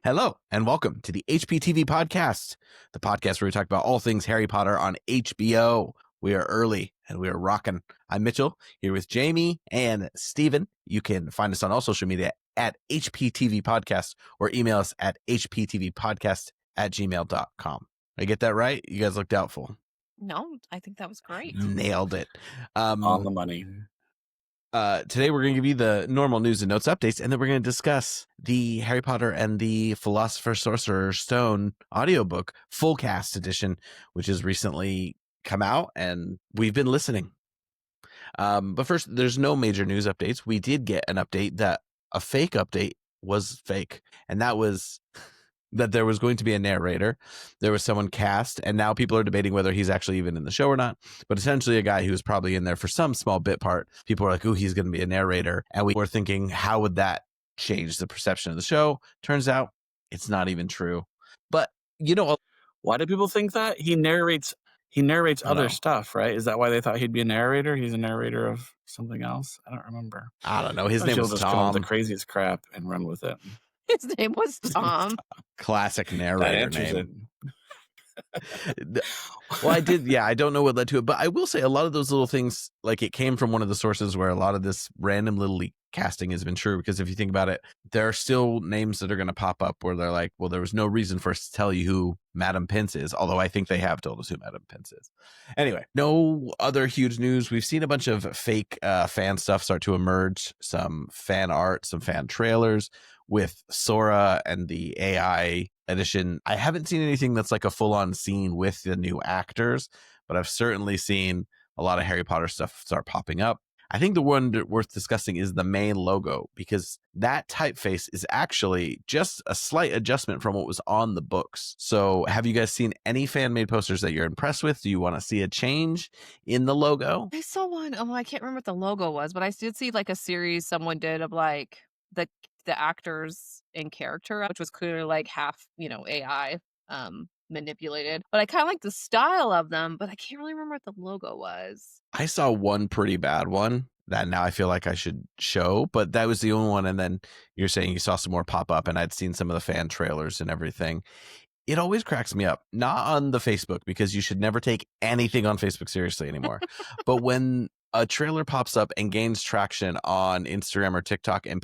Hello, and welcome to the HPTV Podcast, the podcast where we talk about all things Harry Potter on HBO. We are early, and we are rocking. I'm Mitchell, here with Jamie and Steven. You can find us on all social media at HPTV Podcast or email us at hptvpodcast@gmail.com. I get that right? You guys look doubtful. No, I think that was great. Nailed it. On the money. Today we're going to give you the normal news and notes updates, and then we're going to discuss the Harry Potter and the Philosopher, Sorcerer's Stone audiobook full cast edition, which has recently come out, and we've been listening. But first, there's no major news updates. We did get an update that a fake update was fake, and that was that there was going to be a narrator. There was someone cast, and now people are debating whether he's actually even in the show or not. But essentially a guy who was probably in there for some small bit part. People were like, ooh, he's going to be a narrator. And we were thinking, how would that change the perception of the show? Turns out it's not even true. But, you know, why do people think that? He narrates other stuff, right? Is that why they thought he'd be a narrator? He's a narrator of something else? I don't remember. I don't know. His name was just Tom. Come up with the craziest crap and run with it. His name was Tom. Classic narrator name. It. Well, I don't know what led to it, but I will say a lot of those little things, like it came from one of the sources where a lot of this random little leak casting has been true, because if you think about it, there are still names that are going to pop up where they're like, well, there was no reason for us to tell you who Madam Pince is, although I think they have told us who Madam Pince is. Anyway, no other huge news. We've seen a bunch of fake fan stuff start to emerge, some fan art, some fan trailers with Sora and the AI edition. I haven't seen anything that's like a full-on scene with the new actors, but I've certainly seen a lot of Harry Potter stuff start popping up. I think the one worth discussing is the main logo, because that typeface is actually just a slight adjustment from what was on the books. So have you guys seen any fan-made posters that you're impressed with? Do you want to see a change in the logo? I saw one. Oh, I can't remember what the logo was, but I did see like a series someone did of like the actors in character, which was clearly like half, AI manipulated. But I kind of like the style of them, but I can't really remember what the logo was. I saw one pretty bad one that now I feel like I should show, but that was the only one. And then you're saying you saw some more pop up, and I'd seen some of the fan trailers and everything. It always cracks me up, not on the Facebook, because you should never take anything on Facebook seriously anymore. But when a trailer pops up and gains traction on Instagram or TikTok, and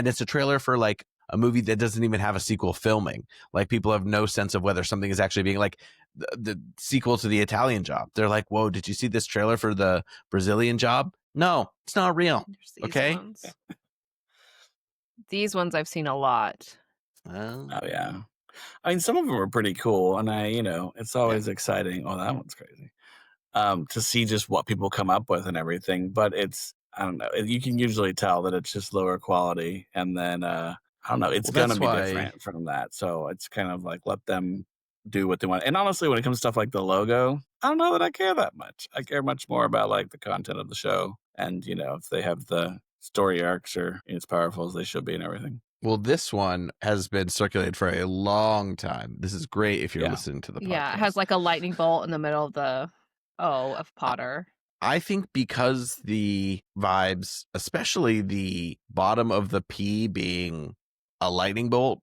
it's a trailer for like a movie that doesn't even have a sequel filming. Like, people have no sense of whether something is actually being like the sequel to the Italian Job. They're like, whoa, did you see this trailer for the Brazilian Job? No, it's not real. Okay. These ones I've seen a lot. Oh yeah. I mean, some of them are pretty cool, and it's always exciting. Oh, that one's crazy. To see just what people come up with and everything, but I don't know. You can usually tell that it's just lower quality, and then I don't know. It's gonna be different from that, so it's kind of like let them do what they want. And honestly, when it comes to stuff like the logo, I don't know that I care that much. I care much more about like the content of the show, and if they have the story arcs are as powerful as they should be and everything. Well, this one has been circulated for a long time. This is great if you're listening to the podcast. Yeah, it has like a lightning bolt in the middle of the of Potter. I think because the vibes, especially the bottom of the P being a lightning bolt,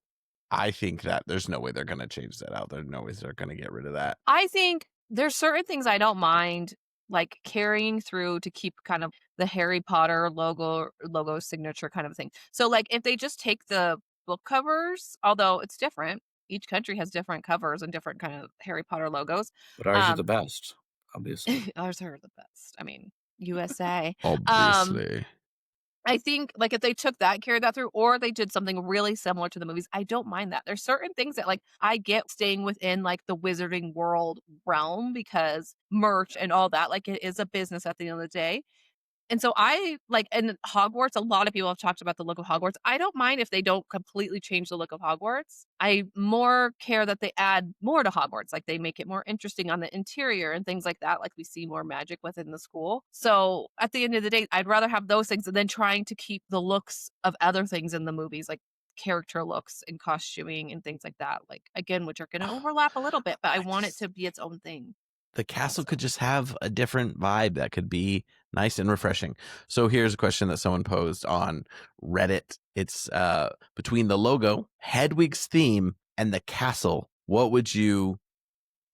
I think that there's no way they're going to change that out. There's no way they're going to get rid of that. I think there's certain things I don't mind like carrying through to keep kind of the Harry Potter logo signature kind of thing. So like if they just take the book covers, although it's different, each country has different covers and different kind of Harry Potter logos. But ours are the best. Obviously. Ours are the best. I mean, USA. Obviously. I think like if they took that, carried that through, or they did something really similar to the movies, I don't mind that. There's certain things that like I get staying within like the Wizarding World realm, because merch and all that, like it is a business at the end of the day. And so I like, and Hogwarts, a lot of people have talked about the look of Hogwarts. I don't mind if they don't completely change the look of Hogwarts. I more care that they add more to Hogwarts. Like they make it more interesting on the interior and things like that. Like we see more magic within the school. So at the end of the day, I'd rather have those things than trying to keep the looks of other things in the movies, like character looks and costuming and things like that. Like again, which are going to overlap a little bit, but I want it to be its own thing. The castle could just have a different vibe. That could be Nice and refreshing. So here's a question that someone posed on Reddit. It's between the logo, Hedwig's theme, and the castle. What would you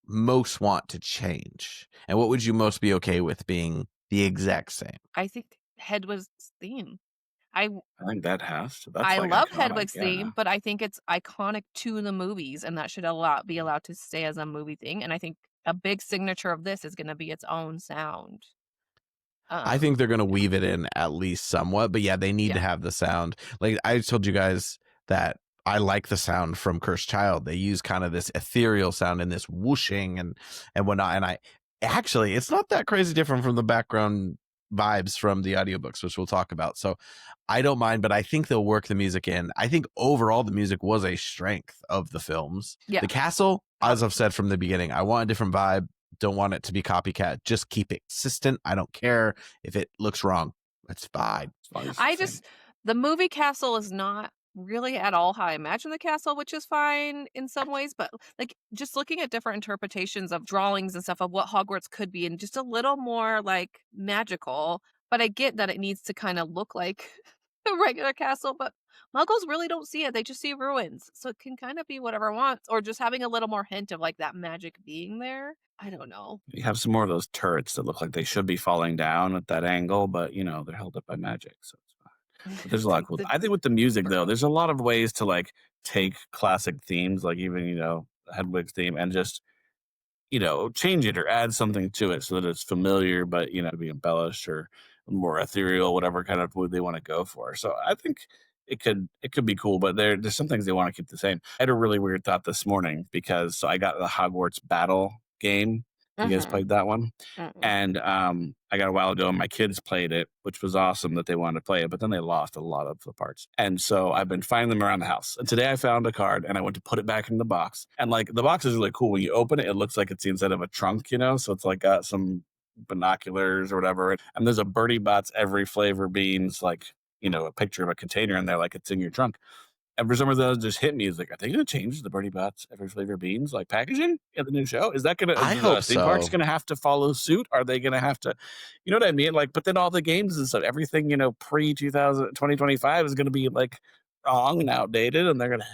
most want to change? And what would you most be okay with being the exact same? I think Hedwig's theme. I I think that has to. That's I like love iconic. Hedwig's Yeah. theme, but I think it's iconic to the movies, and that should be allowed to stay as a movie thing. And I think a big signature of this is going to be its own sound. I think they're going to Yeah. weave it in at least somewhat, but yeah, they need to Yeah. have the sound. Like I told you guys that I like the sound from Cursed Child. They use kind of this ethereal sound and this whooshing and whatnot. And I actually, it's not that crazy different from the background vibes from the audiobooks, which we'll talk about. So I don't mind, but I think they'll work the music in. I think overall the music was a strength of the films. Yeah. The castle, as I've said from the beginning, I want a different vibe. Don't want it to be copycat. Just keep it consistent. I don't care if it looks wrong. It's fine. The movie castle is not really at all how I imagine the castle, which is fine in some ways, but like just looking at different interpretations of drawings and stuff of what Hogwarts could be and just a little more like magical. But I get that it needs to kind of look like a regular castle, but Muggles really don't see it. They just see ruins. So it can kind of be whatever it wants, or just having a little more hint of like that magic being there. I don't know. You have some more of those turrets that look like they should be falling down at that angle, but they're held up by magic, so it's fine. But there's a lot of cool. I think with the music though, there's a lot of ways to like take classic themes, like even Hedwig's theme, and just change it or add something to it so that it's familiar, but to be embellished or more ethereal, whatever kind of mood they want to go for. So I think it could be cool, but there's some things they want to keep the same. I had a really weird thought this morning because I got the Hogwarts battle game. You guys played that one? And I got a while ago and my kids played it, which was awesome that they wanted to play it, but then they lost a lot of the parts. And so I've been finding them around the house. And today I found a card and I went to put it back in the box. And like the box is really cool. When you open it, it looks like it's the inside of a trunk, so it's like got some binoculars or whatever. And there's a Bertie Bott's every flavor beans, like, a picture of a container in there, like it's in your trunk. And for some reason, that just hit me. It's like, are they going to change the Bertie Bott's every flavor beans like packaging in the new show? Is that going to? I hope theme park's so. going to have to follow suit? Are they going to have to? You know what I mean? Like, but then all the games and stuff, everything pre 2025 is going to be like wrong and outdated, and they're going to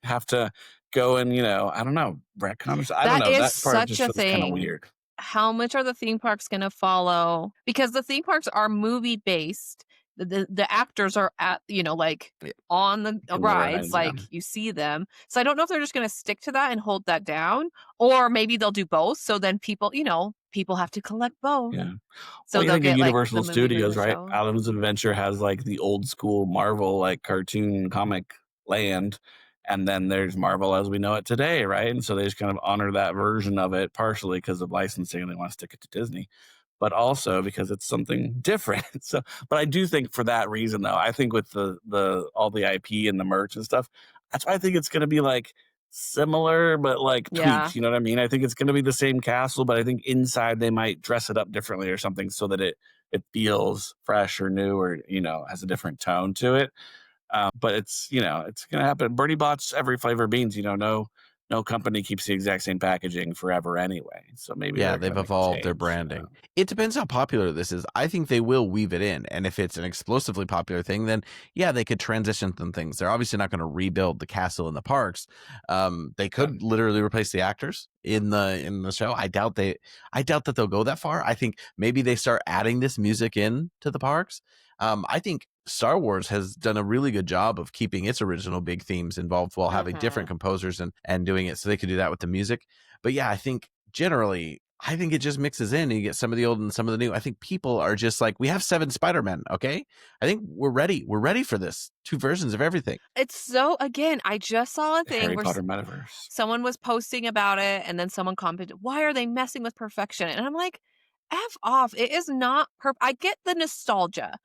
have to go and I don't know, retcon. I don't know. That part just feels kind of weird. How much are the theme parks going to follow? Because the theme parks are movie based. The actors are at on the rides, like you see them. So I don't know if they're just going to stick to that and hold that down, or maybe they'll do both. So then people have to collect both. Yeah. So they'll get Universal the Studios, right? show. Islands of Adventure has like the old school Marvel like cartoon comic land, and then there's Marvel as we know it today, right? And so they just kind of honor that version of it partially because of licensing and they want to stick it to Disney, but also because it's something different. So, but I do think for that reason, though, I think with the all the IP and the merch and stuff, that's why I think it's going to be like similar, but like tweaked. You know what I mean? I think it's going to be the same castle, but I think inside they might dress it up differently or something so that it feels fresh or new or has a different tone to it. But it's it's going to happen. Bertie Bott's every flavor beans. No company keeps the exact same packaging forever anyway. So maybe they've evolved their branding. It depends how popular this is. I think they will weave it in. And if it's an explosively popular thing, then they could transition some things. They're obviously not going to rebuild the castle in the parks. They could literally replace the actors in the show. I doubt that they'll go that far. I think maybe they start adding this music in to the parks. I think Star Wars has done a really good job of keeping its original big themes involved while having different composers and doing it so they could do that with the music. But I think generally, it just mixes in and you get some of the old and some of the new. I think people are just like, we have 7 Spider-Men, okay? I think we're ready. We're ready for this. 2 versions of everything. It's so, again, I just saw a thing Harry where Potter metaverse. Someone was posting about it and then someone commented, why are they messing with perfection? And I'm like, F off. It is not I get the nostalgia.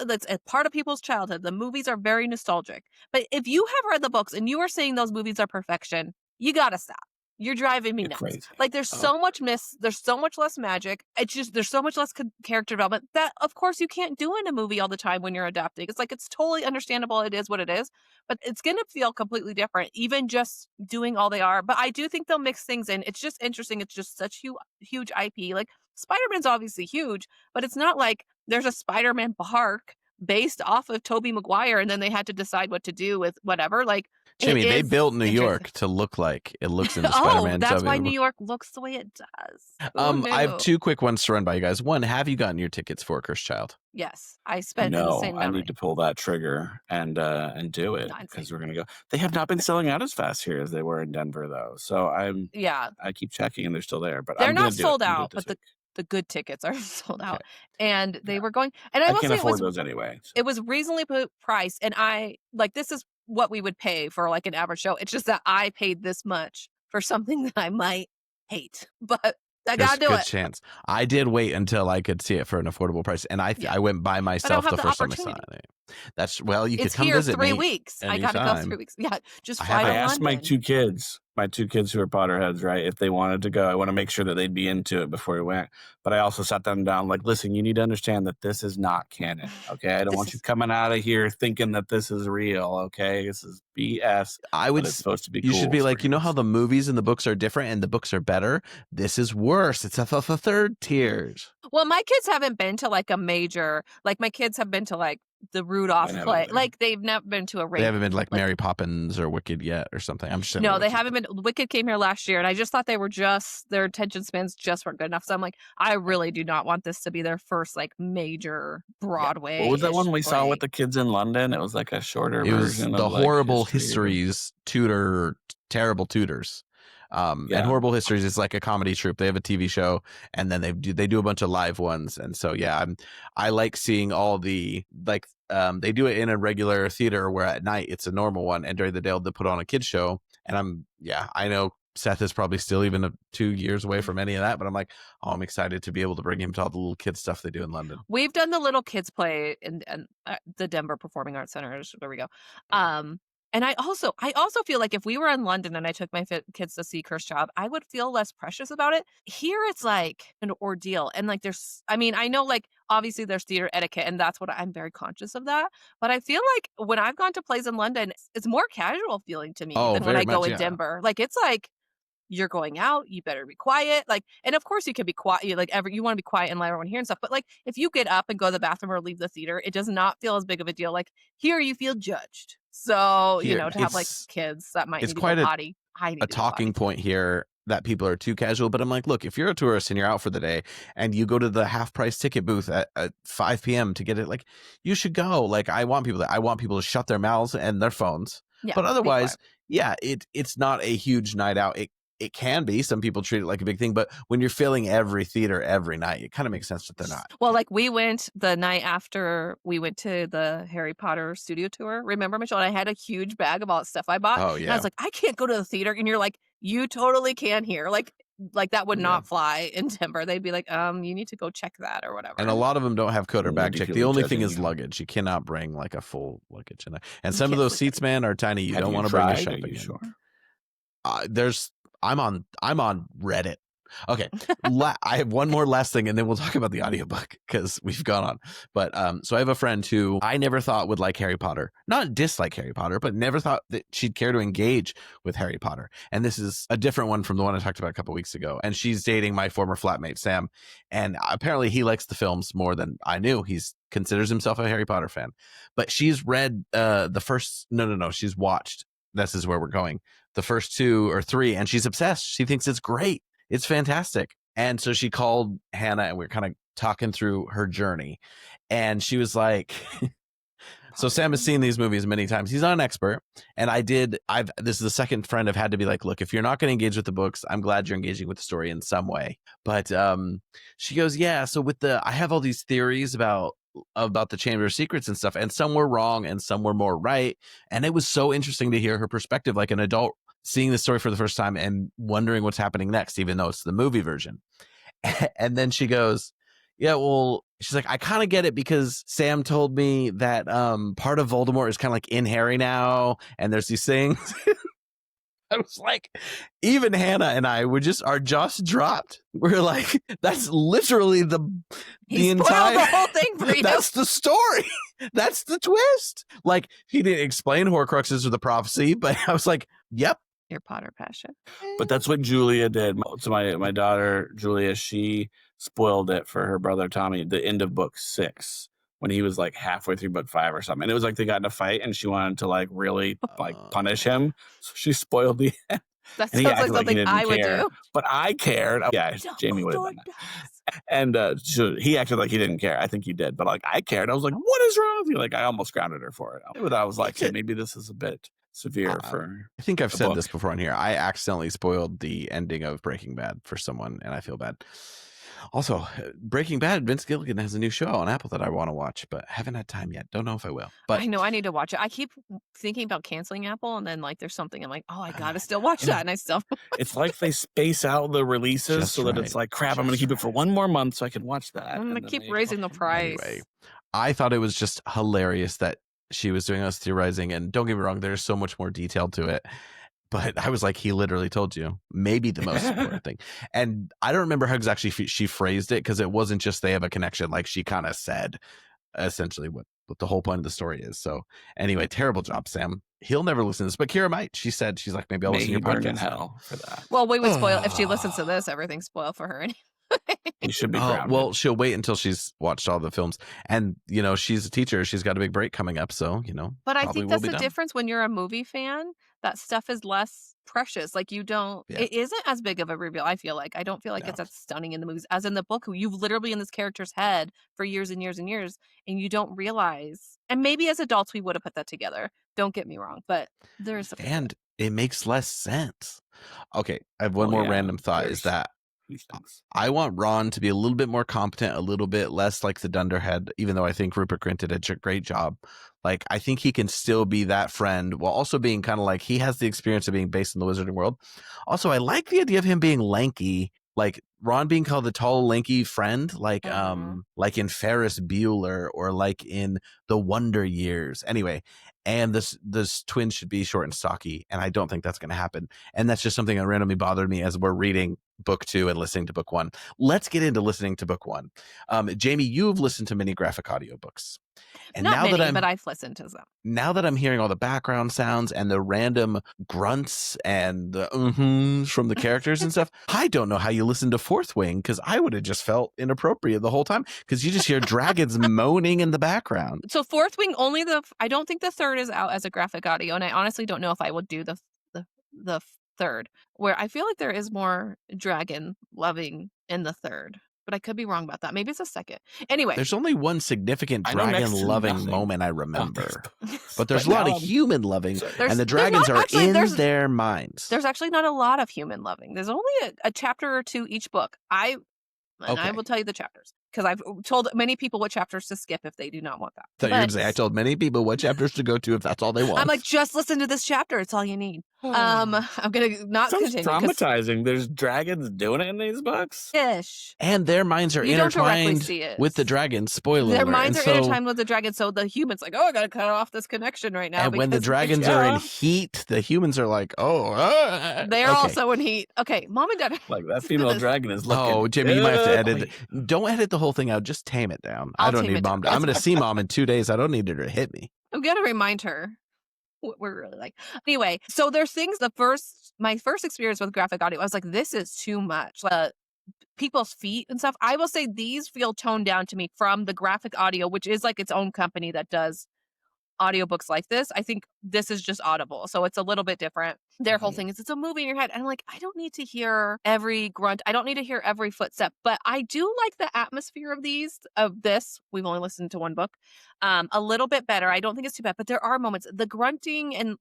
That's a part of people's childhood. The movies are very nostalgic. But if you have read the books and you are saying those movies are perfection, you gotta stop. You're driving me nuts. Crazy. Like there's so much there's so much less magic. It's just there's so much less character development that of course you can't do in a movie all the time when you're adapting. It's like it's totally understandable. It is what it is, but it's gonna feel completely different, even just doing all they are. But I do think they'll mix things in. It's just interesting. It's just such huge IP. Like Spider-Man's obviously huge, but it's not like there's a Spider-Man park based off of Tobey Maguire and then they had to decide what to do with whatever. Like, it Jimmy, they is built New interesting. York to look like it looks in the Oh, Spider-Man. that's why Tobey New York looks the way it does. Who I have knew? 2 quick ones to run by you guys. One, have you gotten your tickets for Cursed Child? Yes, I spent No, insane I amount of need money. to pull that trigger and do it Not because insane. we're gonna go. They have not been selling out as fast here as they were in Denver, though. So Yeah, I keep checking and they're still there. But they're I'm gonna not do sold it. I'm gonna out, do it but this the good tickets are sold out. Okay. And they Yeah. were going, and I week. I will can't say afford those anyway. So. it was reasonably priced, and I like this is what we would pay for like an average show. It's just that I paid this much for something that I might hate, but I There's gotta a do good it. chance. I did wait until I could see it for an affordable price, and I Yeah. went by myself have the the first time I saw opportunity. it. That's well, you could It's come here visit 3 me weeks. I gotta go anytime. 3 weeks. Yeah, just I fly have to I asked London. my two kids who are Potterheads, right, if they wanted to go. I want to make sure that they'd be into it before we went. But I also sat them down, like, listen, you need to understand that this is not canon. Okay, I don't want you coming out of here thinking that this is real. Okay, this is BS. I would. But it's supposed to be. You cool should be like, you know how experience. the movies and the books are different, and the books are better. This is worse. It's the third tiers. Well, my kids haven't been to like a major, like my kids have been to like the Rudolph Mine haven't play. either. Like they've never been to a They haven't been like like Mary Poppins or Wicked yet or something. I'm just saying no, Wicked, they haven't been. Wicked came here last year, and I just thought they were just their attention spans just weren't good enough. So I'm like, I really do not want this to be their first like major Broadway. What was that one we saw with the kids in London? It was like a shorter It was version the of like Horrible history. Histories Terrible Tutors. And Yeah. Horrible Histories is like a comedy troupe. They have a TV show, and then they do a bunch of live ones. And so yeah, I like seeing all the like they do it in a regular theater where at night it's a normal one, and during the day they'll put on a kids show. And I know Seth is probably still even 2 years away from any of that, but I'm like, oh, I'm excited to be able to bring him to all the little kids stuff they do in London. We've done the little kids play in the Denver Performing Arts Center. There we go. And I also feel like if we were in London and I took my kids to see Cursed Child, I would feel less precious about it. Here it's like an ordeal. And like I know like obviously there's theater etiquette and that's what I'm very conscious of that. But I feel like when I've gone to plays in London, it's more casual feeling to me than when I go in Denver. Like it's like you're going out, you better be quiet. Like, and of course you can be quiet. You want to be quiet and let everyone hear and stuff. But like, if you get up and go to the bathroom or leave the theater, it does not feel as big of a deal. Like here, you feel judged. So Here, to have like kids that might it's need to quite go potty. I need a to go talking potty. point here that people are too casual. But I'm like, look, if you're a tourist and you're out for the day and you go to the half price ticket booth at 5 p.m. to get it, like you should go. Like I want people to shut their mouths and their phones. Yeah, but be otherwise, quiet. yeah, it's not a huge night out. It can be. Some people treat it like a big thing, but when you're filling every theater every night, it kind of makes sense that they're not. Well, like we went the night after we went to the Harry Potter studio tour. Remember, Michelle? And I had a huge bag of all the stuff I bought. Oh, And I yeah. was like, I can't go to the theater. And you're like, you totally can here. Like that would not fly in Denver. They'd be like, you need to go check that or whatever. And a lot of them don't have code or bag check. The only thing is judging you. luggage. You cannot bring like a full luggage in there. And You some of can't those sleep seats, man, are tiny. You Have don't you want to bring your tried? shopping Are you in. sure? I'm on Reddit. Okay. I have one more last thing and then we'll talk about the audiobook because we've gone on. But so I have a friend who I never thought would like Harry Potter. Not dislike Harry Potter, but never thought that she'd care to engage with Harry Potter. And this is a different one from the one I talked about a couple weeks ago. And she's dating my former flatmate, Sam. And apparently he likes the films more than I knew. He's considers himself a Harry Potter fan. But she's read the first she's watched. This is where we're going. The first 2 or 3, and she's obsessed. She thinks it's great. It's fantastic. And so she called Hannah and we we're kind of talking through her journey. And she was like, so Sam has seen these movies many times. He's not an expert. And this is the second friend I've had to be like, look, if you're not going to engage with the books, I'm glad you're engaging with the story in some way. But she goes, yeah, so I have all these theories about the Chamber of Secrets and stuff, and some were wrong and some were more right. And it was so interesting to hear her perspective, like an adult seeing the story for the first time and wondering what's happening next, even though it's the movie version. And then she goes, yeah, well, she's like, I kind of get it because Sam told me that part of Voldemort is kind of like in Harry now, and there's these things. I was like, even Hannah and I our jaws dropped. We're like, that's literally the entire the whole thing for you. That's the story. That's the twist. Like he didn't explain Horcruxes or the prophecy, but I was like, yep. Your Potter passion. But that's what Julia did. So my daughter Julia, she spoiled it for her brother Tommy, the end of book 6, when he was like halfway through book 5 or something. And it was like they got in a fight and she wanted to like really like punish him. So she spoiled the end. That And he sounds like acted like he something didn't I would care. do. But I cared. Yeah, Jamie would have done that. And so he acted like he didn't care. I think he did. But like I cared. I was like, what is wrong with you? Like I almost grounded her for it. But I was like, hey, maybe this is a bit severe for I think I've the said book. this before on here. I accidentally spoiled the ending of Breaking Bad for someone, and I feel bad. Also, Breaking Bad, Vince Gilligan has a new show on Apple that I want to watch, but haven't had time yet. Don't know if I will. But I know I need to watch it. I keep thinking about canceling Apple, and then like there's something I'm like, oh, I gotta still watch that, and I still. It's like they space out the releases Just so that it's right. like, crap, I'm going to keep it for one more month so I can watch that. I'm gonna and then keep they raising the fucking- price. Anyway, I thought it was just hilarious that she was doing us theorizing, and don't get me wrong, there's so much more detail to it. But I was like, he literally told you maybe the most important thing. And I don't remember how exactly she phrased it, because it wasn't just they have a connection. Like she kind of said essentially what the whole point of the story is. So anyway, terrible job, Sam. He'll never listen to this, but Kira might. She said, she's like, maybe I'll May listen to he your burn in podcast. hell for that. Well, we would spoil if she listens to this. Everything's spoiled for her anyway. He should be grounded. Well, she'll wait until she's watched all the films. And, you know, she's a teacher. She's got a big break coming up. So, you know, But I probably think will that's be the done. difference when you're a movie fan. That stuff is less precious. Like you don't, Yeah. it isn't as big of a reveal. I feel like I don't feel like No. it's as stunning in the movies as in the book. You've literally in this character's head for years and years and years, and you don't realize. And maybe as adults we would have put that together. Don't get me wrong, but there is something. And it makes less sense. Okay, I have one Oh, more yeah, random thought is there's- that These things. I want Ron to be a little bit more competent, a little bit less like the dunderhead, even though I think Rupert Grint did a great job. Like, I think he can still be that friend while also being kind of like, he has the experience of being based in the wizarding world. Also, I like the idea of him being lanky, like Ron being called the tall, lanky friend, like in Ferris Bueller or like in The Wonder Years. Anyway, and this twins should be short and stocky, and I don't think that's going to happen. And that's just something that randomly bothered me as we're reading book 2 and listening to book 1. Let's get into listening to book 1. Jamie, you've listened to many graphic audiobooks. And Not now many, that I'm but I've listened to some. now that I'm hearing all the background sounds and the random grunts and the from the characters and stuff, I don't know how you listen to Fourth Wing, because I would have just felt inappropriate the whole time, because you just hear dragons moaning in the background. So Fourth Wing only I don't think the third is out as a graphic audio, and I honestly don't know if I would do the third, where I feel like there is more dragon loving in the third. But I could be wrong about that. Maybe it's a second. Anyway. There's only one significant I know next to dragon-loving nothing moment I about remember. these books. But there's a But lot now of human-loving, Sorry. and the There's dragons not are actually- in there's- their minds. There's actually not a lot of human loving. There's only a chapter or two each book. I Okay. will tell you the chapters, because I've told many people what chapters to skip if they do not want that. So you're going But to say, I told many people what chapters to go to if that's all they want. I'm like, just listen to this chapter. It's all you need. I'm gonna not Sounds continue. 'cause- traumatizing. There's dragons doing it in these books. Ish. and their minds are You don't directly intertwined see it. with the dragons. Spoiler Their alert. minds are And so, intertwined with the dragon, so the humans like, oh, I gotta cut off this connection right now. and when the because- dragons are in heat, the humans are like, oh, they're okay. also in heat. Okay, mom and dad. Like that female dragon is looking. Oh, Jimmy, you might have to good. edit. Don't edit the whole thing out. Just tame it down. I I'll don't tame need it mom. down. I'm going to see mom in 2 days. I don't need her to hit me. I'm gonna remind her what we're really like. Anyway, so there's things. My first experience with graphic audio, I was like, this is too much. People's feet and stuff. I will say these feel toned down to me from the graphic audio, which is like its own company that does audiobooks like this. I think this is just Audible, so it's a little bit different. Their whole thing is it's a movie in your head. And I'm like, I don't need to hear every grunt. I don't need to hear every footstep, but I do like the atmosphere of this. We've only listened to one book, a little bit better. I don't think it's too bad, but there are moments, the grunting, and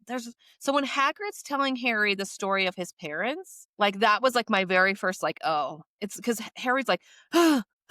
so when Hagrid's telling Harry the story of his parents, like that was like my very first, like, oh, it's because Harry's like,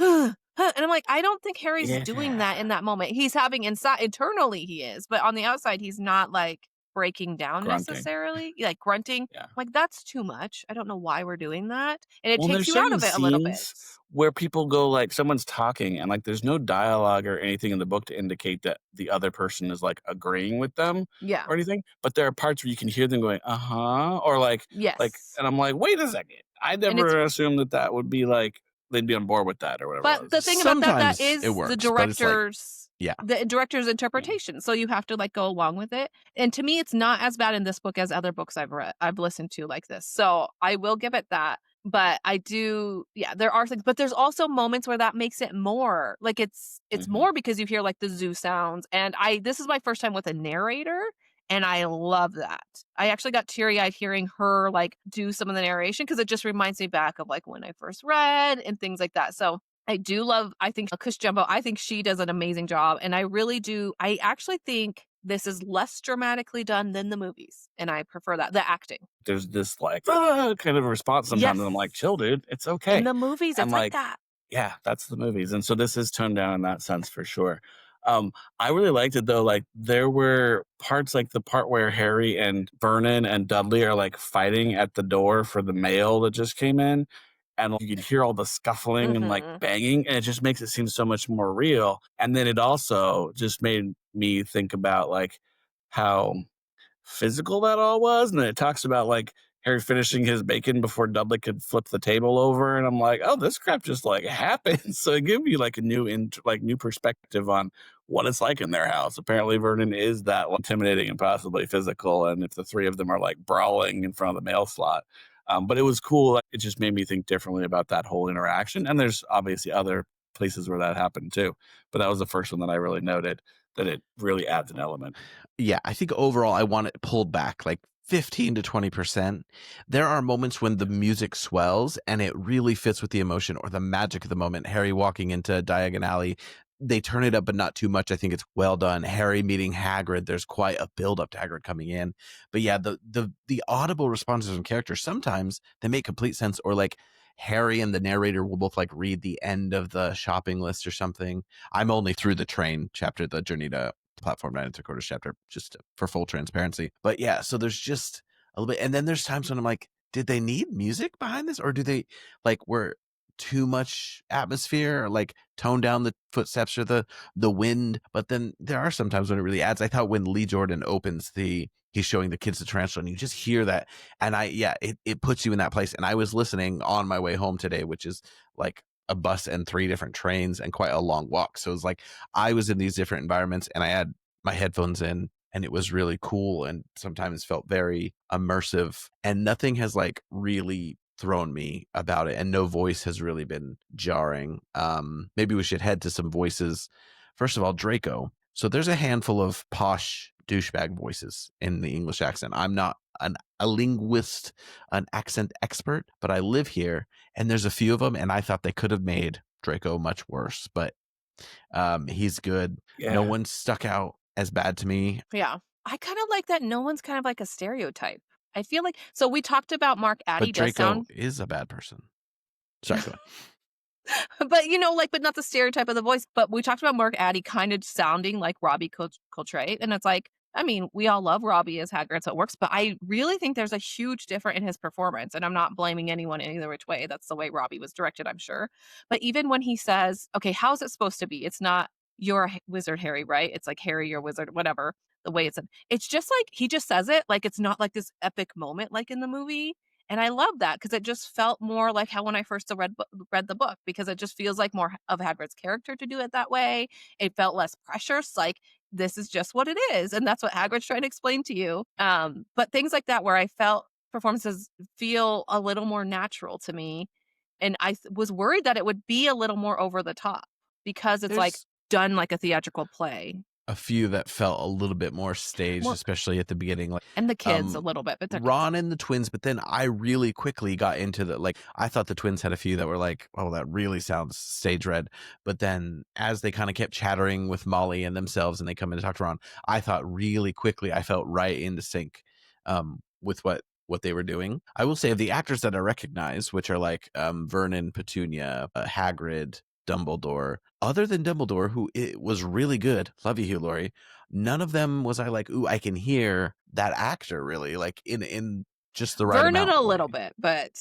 and I'm like, I don't think Harry's doing that in that moment. He's having internally he is, but on the outside, he's not like breaking down Grunting. necessarily, like grunting. Yeah. Like that's too much. I don't know why we're doing that. And it Well, takes there's you out of it certain a little bit. scenes where people go like someone's talking and like there's no dialogue or anything in the book to indicate that the other person is like agreeing with them Yeah. or anything. But there are parts where you can hear them going, or like, Yes. and I'm like, wait a second. I never assumed that would be like, they'd be on board with that or whatever. But it the was. thing about that Sometimes is it works, the but it's like- director's the director's interpretation. So you have to like go along with it. And to me, it's not as bad in this book as other books I've listened to like this. So I will give it that. But I do, yeah, there are things, but there's also moments where that makes it more like it's more because you hear like the zoo sounds. And this is my first time with a narrator, and I love that. I actually got teary eyed hearing her like do some of the narration because it just reminds me back of like when I first read and things like that. So I do love, I think Kush Jumbo, I think she does an amazing job. And I really do. I actually think this is less dramatically done than the movies. And I prefer that. The acting. There's this like kind of response sometimes, and I'm like, chill, dude, it's In okay. the movies, And it's like like, that. yeah, that's the movies. And so this is toned down in that sense for sure. I really liked it though. Like there were parts like the part where Harry and Vernon and Dudley are like fighting at the door for the mail that just came in. And you could hear all the scuffling and like Mhm. banging, and it just makes it seem so much more real. And then it also just made me think about like how physical that all was. And then it talks about like Harry finishing his bacon before Dudley could flip the table over. And I'm like, oh, this crap just like happens. So it gave me like a new perspective on what it's like in their house. Apparently Vernon is that intimidating and possibly physical. And if the three of them are like brawling in front of the mail slot. But it was cool. It just made me think differently about that whole interaction. And there's obviously other places where that happened too. But that was the first one that I really noted that it really adds an element. Yeah, I think overall I want it pulled back like 15 to 20%. There are moments when the music swells and it really fits with the emotion or the magic of the moment. Harry walking into Diagon Alley, they turn it up, but not too much. I think it's well done. Harry meeting Hagrid, there's quite a build up to Hagrid coming in. But yeah, the audible responses from characters, sometimes they make complete sense, or like Harry and the narrator will both like read the end of the shopping list or something. I'm only through the train chapter, the journey to Platform 9 and 3/4 chapter, just for full transparency. But yeah, so there's just a little bit. And then there's times when I'm like, did they need music behind this? Or do they like were too much atmosphere, or like tone down the footsteps or the wind? But then there are some times when it really adds. I thought when Lee Jordan opens he's showing the kids the tarantula and you just hear that. And it puts you in that place. And I was listening on my way home today, which is like a bus and 3 different trains and quite a long walk. So it was like I was in these different environments and I had my headphones in, and it was really cool and sometimes felt very immersive, and nothing has like really thrown me about it, and no voice has really been jarring. Maybe we should head to some voices. First of all, Draco. So there's a handful of posh douchebag voices in the English accent. I'm not a linguist, an accent expert, but I live here, and there's a few of them, and I thought they could have made Draco much worse, but he's good. Yeah. No one stuck out as bad to me. Yeah. I kind of like that no one's kind of like a stereotype. I feel like, so we talked about Mark Addy But does Draco sound, is a bad person. Sorry, go on. but like, but not the stereotype of the voice. But we talked about Mark Addy kind of sounding like Robbie Coltrane. And it's like, I mean, we all love Robbie as Hagrid, so it works. But I really think there's a huge difference in his performance. And I'm not blaming anyone in either which way. That's the way Robbie was directed, I'm sure. But even when he says, okay, how's it supposed to be? It's not you're a wizard, Harry, right? It's like Harry, you're a wizard, whatever. The way it's just like he just says it like it's not like this epic moment like in the movie. And I love that because it just felt more like how when I first read the book, because it just feels like more of Hagrid's character to do it that way. It felt less precious, like this is just what it is, and that's what Hagrid's trying to explain to you. But things like that where I felt performances feel a little more natural to me, and was worried that it would be a little more over the top because it's like There's done like a theatrical play. a few that felt a little bit more staged, Well, especially at the beginning. Like and the kids a little bit, but the kids. Ron and the twins, but then I really quickly got into I thought the twins had a few that were like, oh, that really sounds stage read. But then as they kind of kept chattering with Molly and themselves and they come in to talk to Ron, I thought really quickly I felt right into sync with what they were doing. I will say of the actors that I recognize, which are like Vernon, Petunia, Hagrid, Dumbledore, other than Dumbledore, who it was really good. Love you, Hugh Laurie. None of them was I like, ooh, I can hear that actor really like in just the right Vernon amount. a little bit, but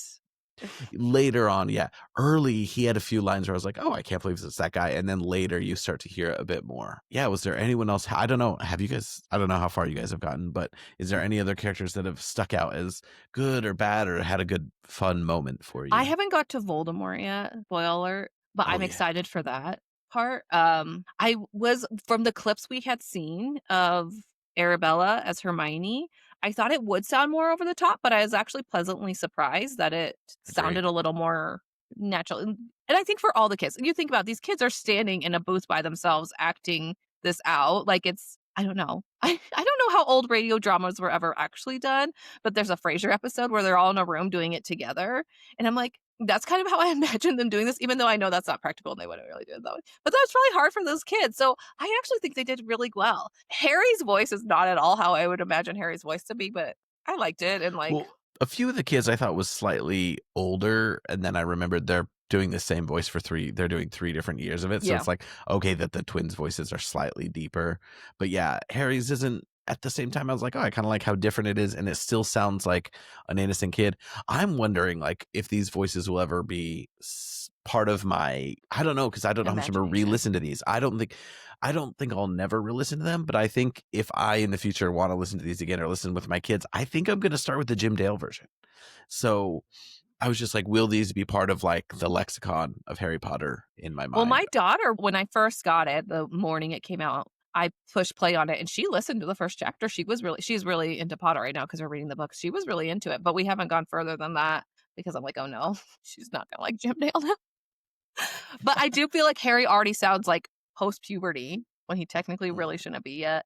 Later on, yeah. Early, he had a few lines where I was like, oh, I can't believe it's that guy. And then later you start to hear it a bit more. Yeah, was there anyone else? I don't know. Have you guys, I don't know how far you guys have gotten, but is there any other characters that have stuck out as good or bad or had a good, fun moment for you? I haven't got to Voldemort yet, spoiler alert, but I'm yeah. excited for that part. I was, from the clips we had seen of Arabella as Hermione, I thought it would sound more over the top, but I was actually pleasantly surprised that it Agreed. sounded a little more natural. And I think for all the kids, you think about these kids are standing in a booth by themselves acting this out. Like it's, I don't know. I don't know how old radio dramas were ever actually done, but there's a Frasier episode where they're all in a room doing it together. And I'm like, that's kind of how I imagine them doing this, even though I know that's not practical and they wouldn't really do it that way. But that's really hard for those kids. So I actually think they did really well. Harry's voice is not at all how I would imagine Harry's voice to be, but I liked it. And like, Well, a few of the kids I thought was slightly older, and then I remembered they're doing the same voice for they're doing 3 different years of it. So Yeah. it's like, okay, that the twins' voices are slightly deeper. But yeah, Harry's isn't. At the same time, I was like, oh, I kind of like how different it is, and it still sounds like an innocent kid. I'm wondering, like, if these voices will ever be part of my, I don't know, because I don't know how much I'm gonna Imagination. re-listen to these. I don't think I'll never re-listen to them, but I think if I in the future want to listen to these again or listen with my kids, I think I'm gonna start with the Jim Dale version. So I was just like, will these be part of like the lexicon of Harry Potter in my mind? Well, my daughter, when I first got it, the morning it came out, I pushed play on it and she listened to the first chapter. She's really into Potter right now because we're reading the books. She was really into it, but we haven't gone further than that because I'm like, oh no, she's not gonna like Jim Dale now. But I do feel like Harry already sounds like post-puberty when he technically really shouldn't be yet.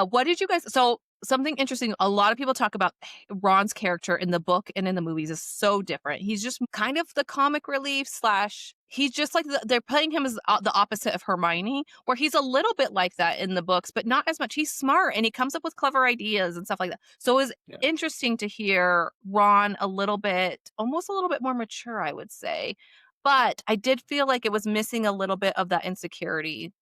What did you guys? So something interesting. A lot of people talk about Ron's character in the book and in the movies is so different. He's just kind of the comic relief slash. He's just like they're playing him as the opposite of Hermione, where he's a little bit like that in the books, but not as much. He's smart and he comes up with clever ideas and stuff like that. So it was interesting to hear Ron almost a little bit more mature, I would say. But I did feel like it was missing a little bit of that insecurity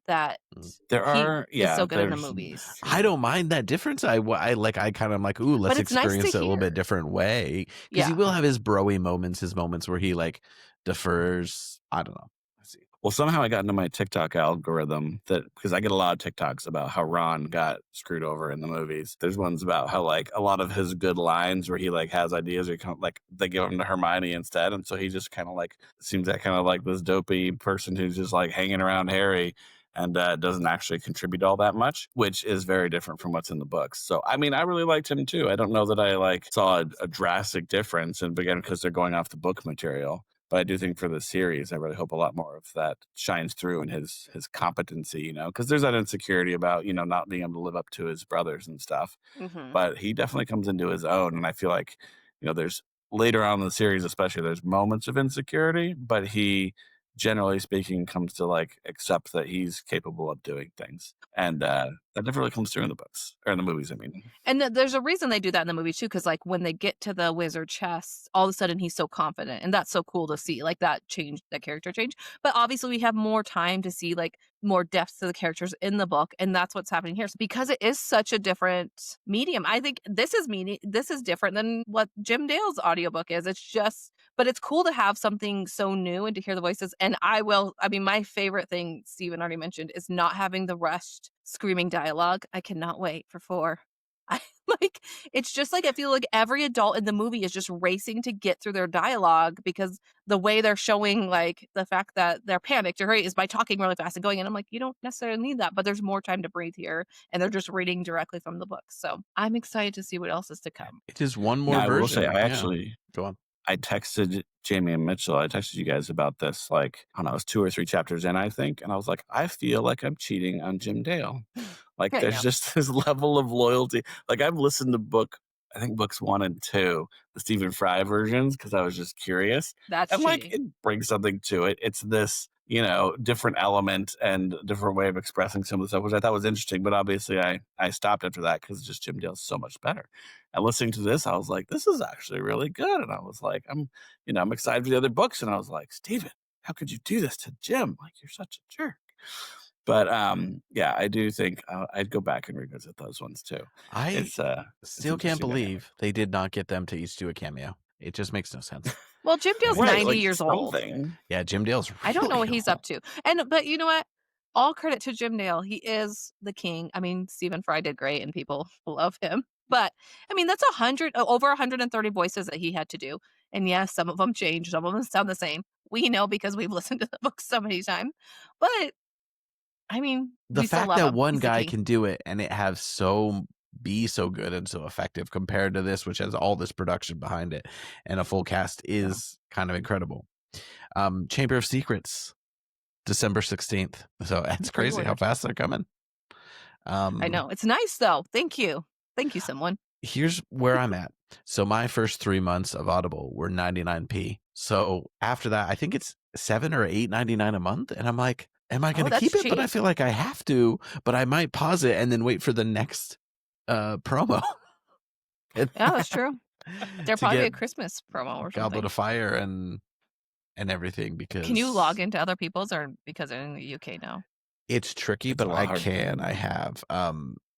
that is so good in the movies. I don't mind that difference. I kind of like, ooh, let's it's nice to experience it a little hear. bit different way, because he will have his broy moments, his moments where he like defers. I don't know. Let's see. Well, somehow I got into my TikTok algorithm because I get a lot of TikToks about how Ron got screwed over in the movies. There's ones about how like a lot of his good lines where he like has ideas or like they give them to Hermione instead, and so he just kind of like seems that kind of like this dopey person who's just like hanging around Harry and doesn't actually contribute all that much, which is very different from what's in the books. So, I mean, I really liked him too. I don't know that I like saw a drastic difference, and again, because they're going off the book material. But I do think for the series, I really hope a lot more of that shines through in his competency, because there's that insecurity about, not being able to live up to his brothers and stuff. Mm-hmm. But he definitely comes into his own. And I feel like, there's later on in the series, especially, there's moments of insecurity, but he, generally speaking, comes to like accept that he's capable of doing things. And that never really comes through in the books or in the movies, I mean. And there's a reason they do that in the movie too, because like when they get to the wizard chest, all of a sudden he's so confident, and that's so cool to see. Like that character change. But obviously we have more time to see like more depth to the characters in the book, and that's what's happening here. So because it is such a different medium, I think this is different than what Jim Dale's audiobook is. But it's cool to have something so new and to hear the voices. And my favorite thing Stephen already mentioned is not having the rushed screaming dialogue. I cannot wait for 4. It's just like I feel like every adult in the movie is just racing to get through their dialogue because the way they're showing like the fact that they're panicked or hurried is by talking really fast and going. And I'm like, you don't necessarily need that, but there's more time to breathe here, and they're just reading directly from the book. So I'm excited to see what else is to come. It is one more version. I will say, I actually go on. I texted Jamie and Mitchell. I texted you guys about this, like, I don't know, it was 2 or 3 chapters in, I think. And I was like, I feel like I'm cheating on Jim Dale. Like, there's just this level of loyalty. Like, I've listened to books 1 and 2, the Stephen Fry versions, because I was just curious. That's and cheating. Like, it brings something to it. It's this, different element and different way of expressing some of the stuff, which I thought was interesting. But obviously, I stopped after that because just Jim Dale's so much better. And listening to this, I was like, this is actually really good. And I was like, I'm excited for the other books. And I was like, Stephen, how could you do this to Jim? Like, you're such a jerk. But yeah, I do think I'd go back and revisit those ones too. I still can't believe they did not get them to each do a cameo. It just makes no sense. Well, Jim Dale's 90 years old. Yeah, Jim Dale's I don't know what he's up to. But you know what? All credit to Jim Dale. He is the king. I mean, Stephen Fry did great and people love him. But I mean, that's over 130 voices that he had to do. And yes, some of them change. Some of them sound the same. We know because we've listened to the book so many times. But I mean, the fact that one guy can do it and it have so be so good and so effective compared to this, which has all this production behind it and a full cast, is kind of incredible. Chamber of Secrets, December 16th. So it's crazy how fast they're coming. I know. It's nice though. Thank you. Thank you, someone. Here's where I'm at. So my first 3 months of Audible were 99p. So after that, I think it's $7 or $8.99 a month. And I'm like, am I going to keep it? Cheap. But I feel like I have to, but I might pause it and then wait for the next promo. Yeah, that's true. There'll probably be a Christmas promo or something. Goblet of Fire and everything. Because can you log into other people's, or because they're in the UK now? It's tricky, but I can. I have.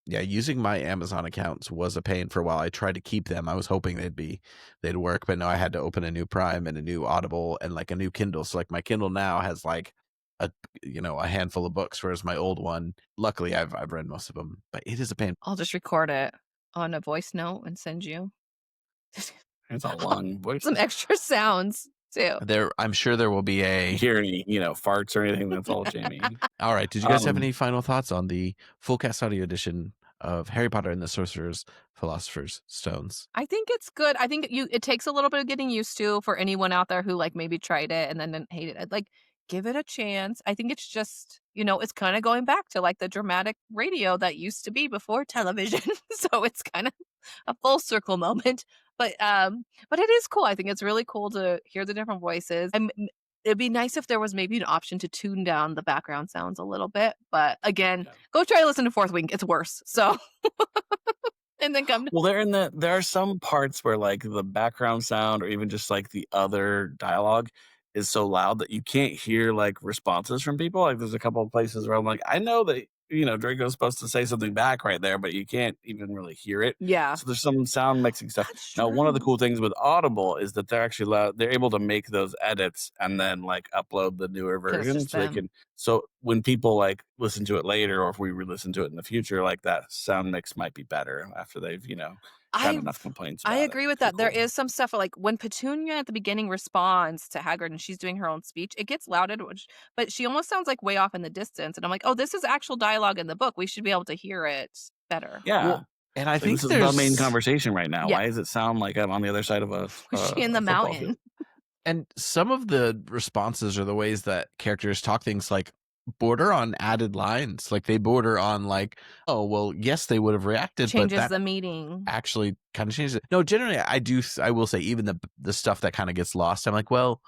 Yeah, using my Amazon accounts was a pain for a while. I tried to keep them. I was hoping they'd work, but no, I had to open a new Prime and a new Audible and like a new Kindle. So like my Kindle now has like a handful of books, whereas my old one, luckily I've read most of them, but it is a pain. I'll just record it on a voice note and send you. It's a long voice. Some extra sounds too. I'm sure there will be a hear any, farts or anything. That's all Jamie. All right. Did you guys have any final thoughts on the full cast audio edition of Harry Potter and the Sorcerer's Philosopher's Stones? I think it's good. I think it takes a little bit of getting used to for anyone out there who like maybe tried it and then didn't hate it. Like, give it a chance. I think it's just, it's kind of going back to like the dramatic radio that used to be before television. So it's kind of a full circle moment. But it is cool. I think it's really cool to hear the different voices. It'd be nice if there was maybe an option to tune down the background sounds a little bit. But again, go try to listen to Fourth Wing. It's worse. So, and then come. Well, there are some parts where like the background sound or even just like the other dialogue is so loud that you can't hear like responses from people. Like there's a couple of places where I'm like, I know that Draco's supposed to say something back right there, but you can't even really hear it. Yeah. So there's some sound mixing stuff. Now, one of the cool things with Audible is that they're able to make those edits and then like upload the newer version. So when people like listen to it later, or if we re-listen to it in the future, like that sound mix might be better after they've, got enough complaints. I agree with that. There is some stuff like when Petunia at the beginning responds to Hagrid and she's doing her own speech, it gets louded, but she almost sounds like way off in the distance. And I'm like, oh, this is actual dialogue in the book. We should be able to hear it better. Yeah. Well, and I think this is the main conversation right now. Yeah. Why does it sound like I'm on the other side of a she in the mountain? And some of the responses are the ways that characters talk things like border on added lines. Like they border on like, oh, well, yes, they would have reacted. Changes but that the meaning. Actually kind of changes it. No, generally, I will say even the stuff that kind of gets lost, I'm like, well,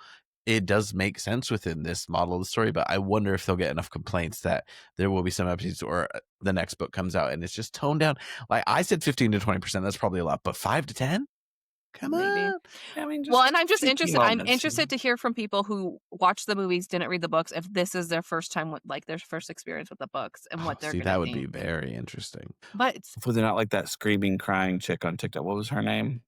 it does make sense within this model of the story, but I wonder if they'll get enough complaints that there will be some episodes or the next book comes out and it's just toned down. Like I said 15 to 20%, that's probably a lot, but 5 to 10? Come on. I mean, well, and I'm just interested. I'm interested to hear from people who watch the movies, didn't read the books, if this is their first time with like their first experience with the books and what they're going to that would be very interesting. But hopefully they're not like that screaming, crying chick on TikTok. What was her name?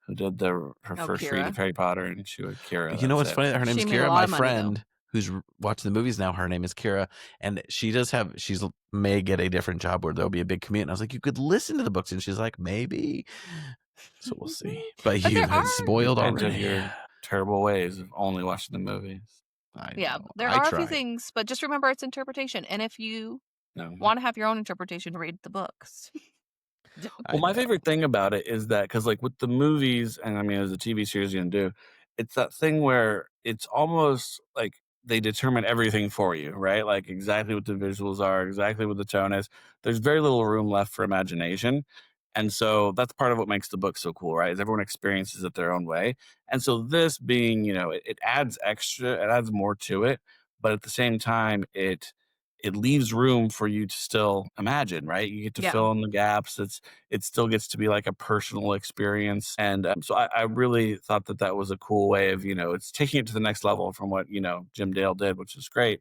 Who did her first read of Harry Potter, and she was Kira. You know what's funny? Her name is Kira. My friend who's watching the movies now, her name is Kira, and she's may get a different job where there'll be a big commute. And I was like, you could listen to the books, and she's like, maybe. So we'll see. But you've been spoiled already. Your terrible ways of only watching the movies. There are a few things, but just remember it's interpretation. And if you want to have your own interpretation, read the books. Well, my favorite thing about it is that because like with the movies, and I mean as a TV series you can do, it's that thing where it's almost like they determine everything for you, right? Like exactly what the visuals are, exactly what the tone is. There's very little room left for imagination. And so that's part of what makes the book so cool, right? Is everyone experiences it their own way. And so this being, it adds extra, it adds more to it, but at the same time, it leaves room for you to still imagine, right? You get to fill in the gaps. It still gets to be like a personal experience. And so I really thought that was a cool way of, it's taking it to the next level from what, Jim Dale did, which is great.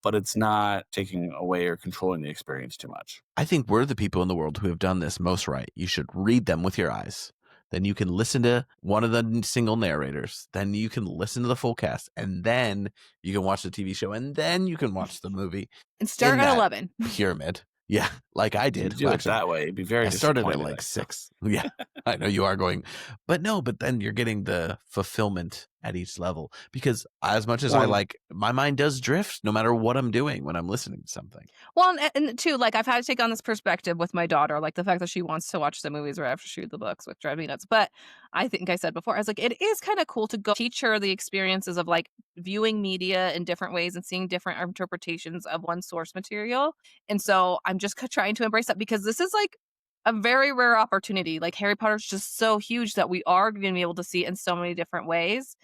But it's not taking away or controlling the experience too much. I think we're the people in the world who have done this most right. You should read them with your eyes. Then you can listen to one of the single narrators. Then you can listen to the full cast. And then you can watch the TV show. And then you can watch the movie. And start at 11. Pyramid. Yeah, like I did. Do it that way. It'd be very disappointed. I started at like 6. Yeah, I know you are going. But no, but then you're getting the fulfillment at each level, because as much as I like, my mind does drift no matter what I'm doing when I'm listening to something. Well, and too, like, I've had to take on this perspective with my daughter, like the fact that she wants to watch the movies right after she read the books, which drives me nuts. But I think I said before, I was like, it is kind of cool to go teach her the experiences of like viewing media in different ways and seeing different interpretations of one source material. And so I'm just trying to embrace that, because this is like a very rare opportunity. Like Harry Potter's just so huge that we are going to be able to see it in so many different ways,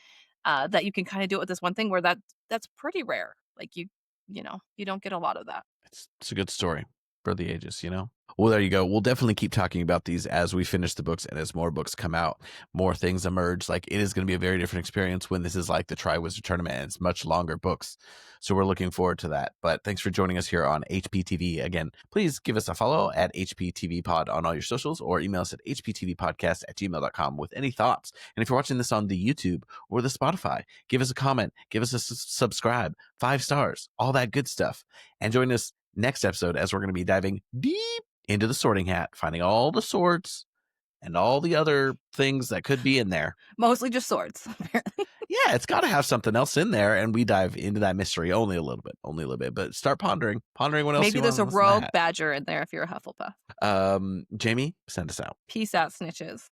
that you can kind of do it with this one thing where that's pretty rare. Like you know, you don't get a lot of that. It's a good story for the ages, you know? Well, there you go. We'll definitely keep talking about these as we finish the books and as more books come out, more things emerge. Like, it is going to be a very different experience when this is like the Triwizard Tournament and it's much longer books. So we're looking forward to that. But thanks for joining us here on HPTV. Again, please give us a follow at HPTVPod on all your socials, or email us at HPTVPodcast@gmail.com with any thoughts. And if you're watching this on the YouTube or the Spotify, give us a comment, give us a subscribe, 5 stars, all that good stuff. And join us next episode as we're going to be diving deep into the Sorting Hat, finding all the swords and all the other things that could be in there. Mostly just swords, apparently. Yeah, it's got to have something else in there, and we dive into that mystery only a little bit. But start pondering what else. Maybe there's a rogue badger in there if you're a Hufflepuff. Jamie, send us out. Peace out, snitches.